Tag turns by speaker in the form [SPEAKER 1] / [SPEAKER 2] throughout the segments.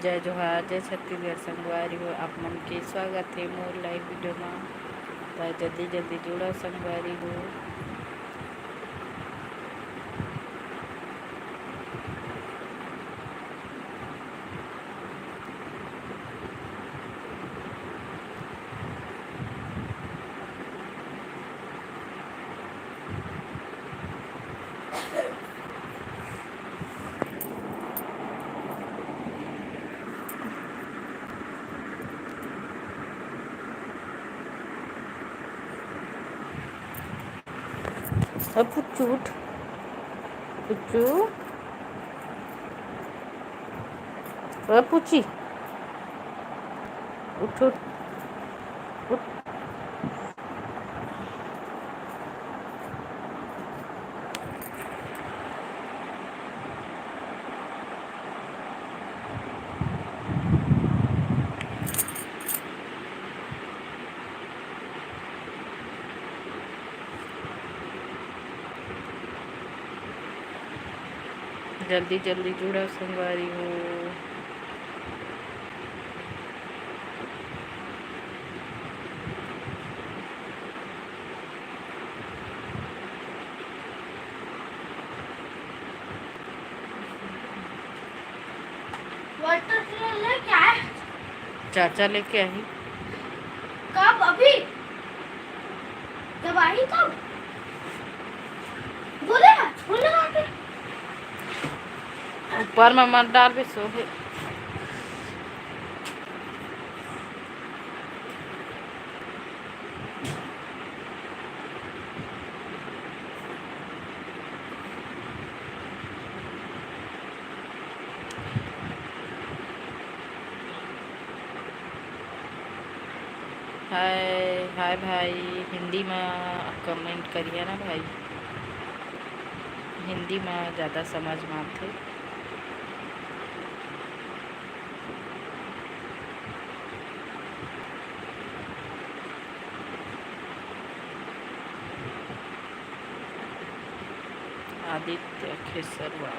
[SPEAKER 1] जय जोहार जय छत्तीसगढ़ संगवारी हो आप मन के स्वागत है मोर लाइव वीडियो में। तो जल्दी जल्दी जुड़ो संगवारी हो। अब पुच्चू उठ, पुच्चू पुची उठ उठ उठ। जल्दी जल्दी जुड़ो संगवारी हो।
[SPEAKER 2] वाटर लेके आए?
[SPEAKER 1] चाचा लेके आई।
[SPEAKER 2] कब? अभी जब आई तब बोले
[SPEAKER 1] ऊपर में मत डाल भी सो है। हाय हाय भाई, हिंदी में कमेंट करिए ना भाई, हिंदी में ज़्यादा समझ में आते। आदित्य खेसरवा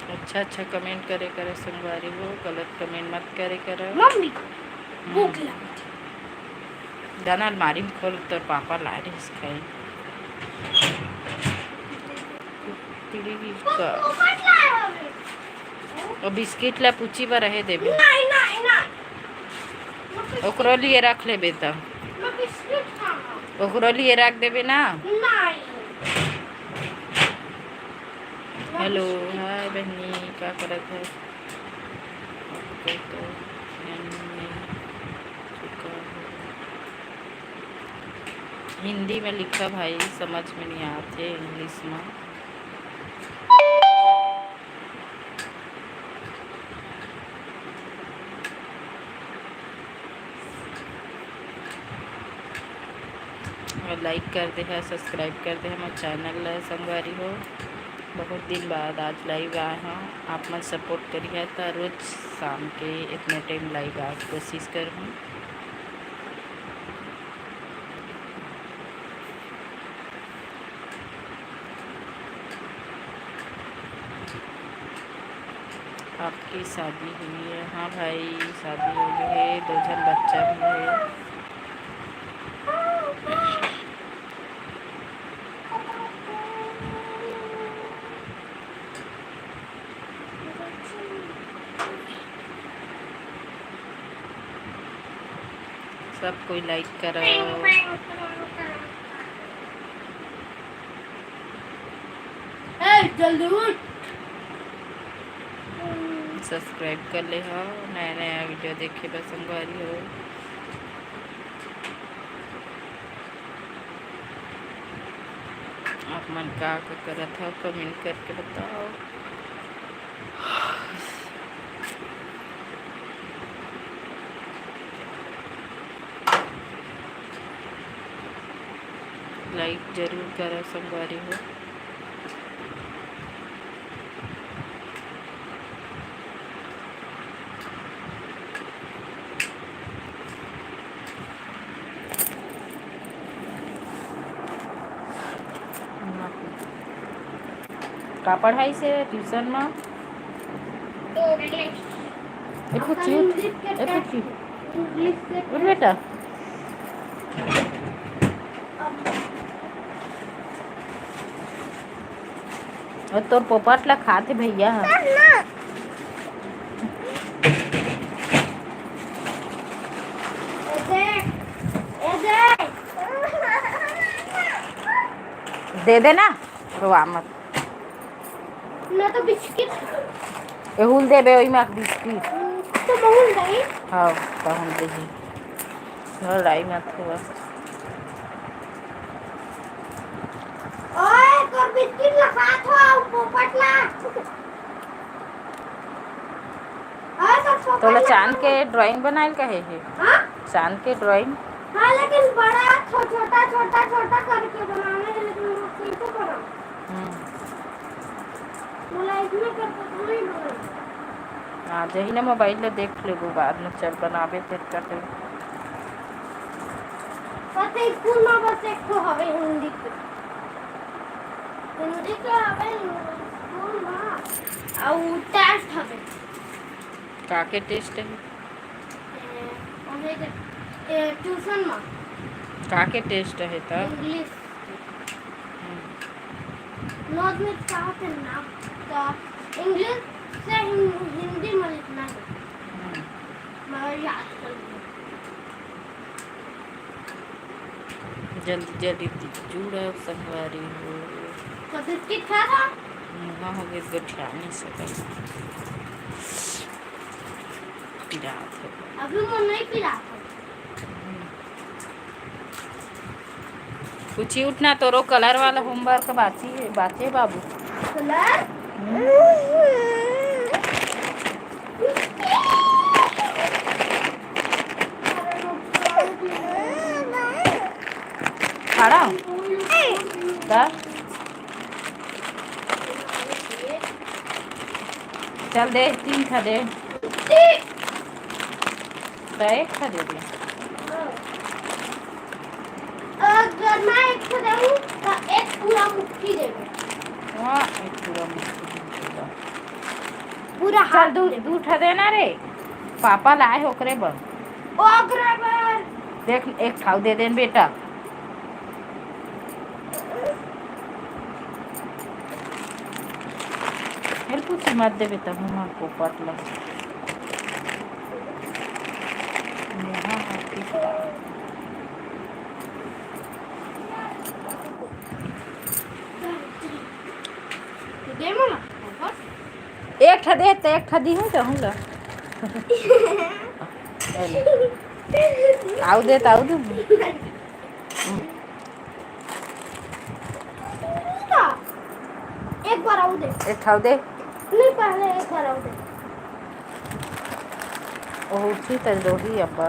[SPEAKER 1] अच्छा अच्छा कमेंट करे करे संगवारी हो, गलत कमेंट मत करे करे।
[SPEAKER 2] मम्मी भूख लगी।
[SPEAKER 1] दाना अलमारी में खोल तो पापा लाए रहे खाई। और बिस्किट ला पूछी पर रहे देबे।
[SPEAKER 2] नहीं नहीं नहीं,
[SPEAKER 1] ओकरो लिए रख ले बेटा,
[SPEAKER 2] मैं बिस्किट खाना।
[SPEAKER 1] ओकरो लिए रख देबे ना।
[SPEAKER 2] नहीं।
[SPEAKER 1] हेलो हाय बहनी, क्या करत है? तो हिंदी में लिखा भाई, समझ में नहीं आते इंग्लिश में। और लाइक कर दे है, सब्सक्राइब कर दे हमारे चैनल संगवारी हो। बहुत दिन बाद आज लाइव आए हैं, आप मन सपोर्ट करिए तो रोज शाम के इतने टाइम लाइव आए कोशिश करूँ। आपकी शादी हुई है? हाँ भाई शादी हो गई है, 2 जन बच्चा भी है। सब कोई लाइक करो,
[SPEAKER 2] जल्दी उठ।
[SPEAKER 1] सब्सक्राइब कर ले हो, नया नया वीडियो देखे बस संगवारी हो। आप मन का करत हो कमेंट करके बताओ। लाइक जरूर करो संगवारी हो। का पढ़ाई से ट्यूशन में ए पूछी उठ बेटा। और तोर पोपट ला खाते भैया दे देना रोआ मत।
[SPEAKER 2] ना तो बिस्किट
[SPEAKER 1] एहुल देबे ओई में बिस्किट
[SPEAKER 2] तो बहुत नहीं।
[SPEAKER 1] हाँ तो हम दे दी लड़ाई मत हुआ।
[SPEAKER 2] ओए तो बिस्किट लगा थो पोपट ला।
[SPEAKER 1] तो चांद के ड्राइंग बनाए कहे है।
[SPEAKER 2] हाँ
[SPEAKER 1] चांद के ड्राइंग
[SPEAKER 2] हाँ लेकिन बड़ा छोटा छोटा छोटा करके बनाना है, लेकिन वो कैसे बनाऊं? बोला इसमें करके नहीं बनाऊं।
[SPEAKER 1] हाँ जही ना मोबाइल ले देख ले बाद में चल बनावे फिर कर ले।
[SPEAKER 2] पता स्कूल में बस एक तो हवे हिंदी के हवे स्कूल में और टेस्ट हवे।
[SPEAKER 1] का के टेस्ट है
[SPEAKER 2] ट्यूशन में
[SPEAKER 1] का के टेस्ट है तो
[SPEAKER 2] इंग्लिश नोट में क्या होते ना तो इंग्लिश से हिंदी में लिखना है। मैं याद कर लूँ।
[SPEAKER 1] जल्दी जल्दी जुड़ा संगवारी हो।
[SPEAKER 2] तो बिस्किट खा था
[SPEAKER 1] मुँह हो गए गठिया नहीं सके पिरात है।
[SPEAKER 2] अभी वो नहीं पिला था।
[SPEAKER 1] पूछी उठना तोरो कलर वाला होमवर्क बाचे बाबू
[SPEAKER 2] कलर
[SPEAKER 1] खड़ा चल दे 3 था दे तो 1 था दे दे।
[SPEAKER 2] अगर मैं एक को दूँ तो एक पूरा मुट्ठी देगा।
[SPEAKER 1] हाँ एक पूरा मुट्ठी
[SPEAKER 2] पूरा
[SPEAKER 1] चल
[SPEAKER 2] हाथ
[SPEAKER 1] दू ठा देना रे पापा लाए होकरे बर
[SPEAKER 2] ओकरे
[SPEAKER 1] देख एक ठाव दे देन बेटा। फिर पूछी मत दे बेटा हमार को पटला
[SPEAKER 2] दे मना
[SPEAKER 1] एक ठा दे तो एक ठा दी हूँ चाहूँगा आउ दे ताऊ दू
[SPEAKER 2] एक बार आउ दे
[SPEAKER 1] एक ठाव दे
[SPEAKER 2] नहीं पहले एक बार आउ दे।
[SPEAKER 1] ओ उठी तो रोही अब्बा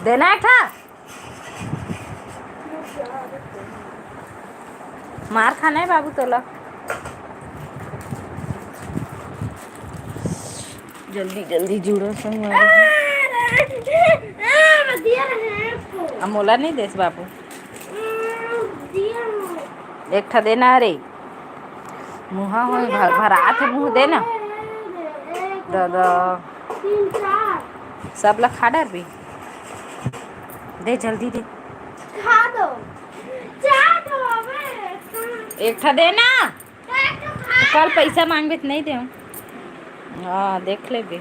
[SPEAKER 1] देना एक ठा मार खाना है बाबू तोला जल्दी जल्दी जुड़ो संग मोला नहीं देस बाबू एक ठा देना रे मुहा हो भरात मुँह देना दादा सब लोग खा डर भी दे जल्दी दे
[SPEAKER 2] खा दो
[SPEAKER 1] एक ठा देना कल पैसा मांगबे तो नहीं दे। हाँ देख लेगे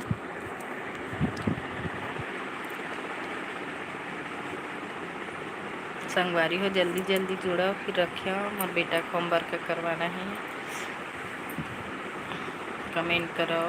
[SPEAKER 1] संगवारी हो जल्दी जल्दी जुड़ो फिर रखियो और बेटा को होमवर्क करवाना है कमेंट करो।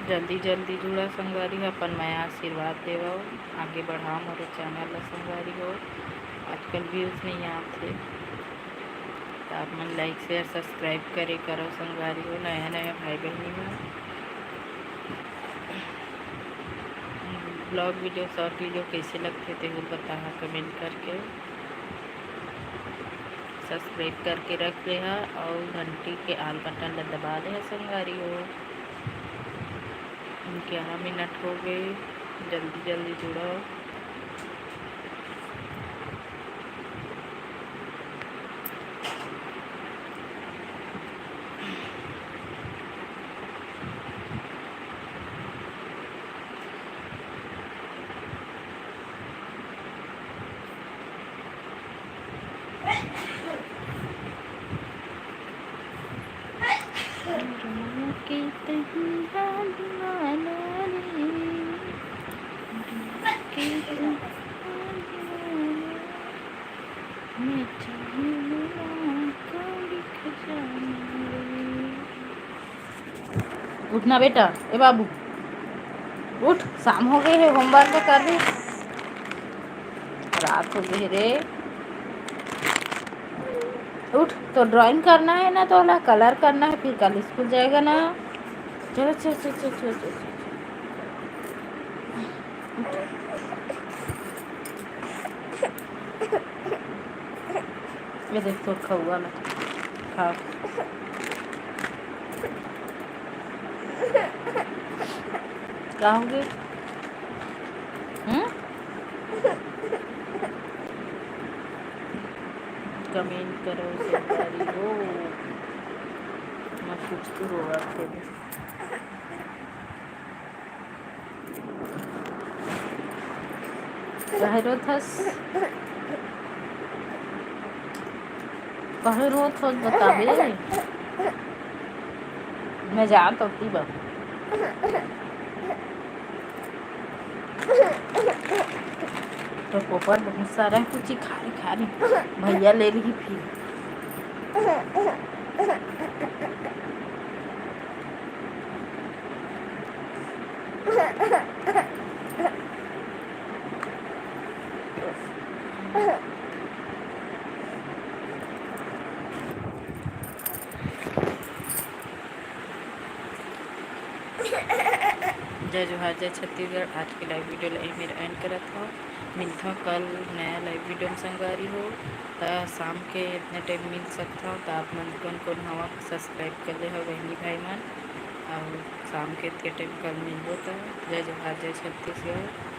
[SPEAKER 1] जल्दी जल्दी जुड़ा संगवारी हो, अपन मैं आशीर्वाद देव आगे बढ़ाओ मोरे चैनल ला संगवारी हो। आजकल व्यूज़ नहीं आते तो आप मन लाइक शेयर सब्सक्राइब करे करो संगवारी हो। नया नया भाई बहनी हो ब्लॉग वीडियो शॉर्ट वीडियो कैसे लगते थे वो बताना कमेंट करके। सब्सक्राइब करके रख रहे और घंटी के आल बटन ला दबा दे संगवारी हो। 11 मिनट हो गए, जल्दी जल्दी जुड़ो। उठना बेटा, ए बाबू उठ, शाम हो गई है, होमवर्क तो कर रही, रात हो गई रे। उठ, तो ड्राइंग करना है ना, तो ना कलर करना है, फिर कल स्कूल जाएगा ना। चलो चलो चलो चलो चलो चलो। ये देख तो खाऊगा मैं, खाओ। क्या हो गया? कमेंट करो सरकारी हो, मैं कुछ तो होगा फिर। कहे रोथ बताबे, मैं जा तो बा तो पोपर बहुत सारा कुछ खा रही भैया ले रही फिर। जय जोहार, जय छत्तीसगढ़। आज की लाइव वीडियो लाई मेरा एंड करा था। मिलता कल नया लाइव वीडियो में संगवारी हो। तो शाम के इतने टाइम मिल सकता हो तो आप मन कौन हवा सब्सक्राइब कर ले हो बहनी भाई मन। और शाम के इतने टाइम कल मिलबो तो जय जोहार, जय छत्तीसगढ़।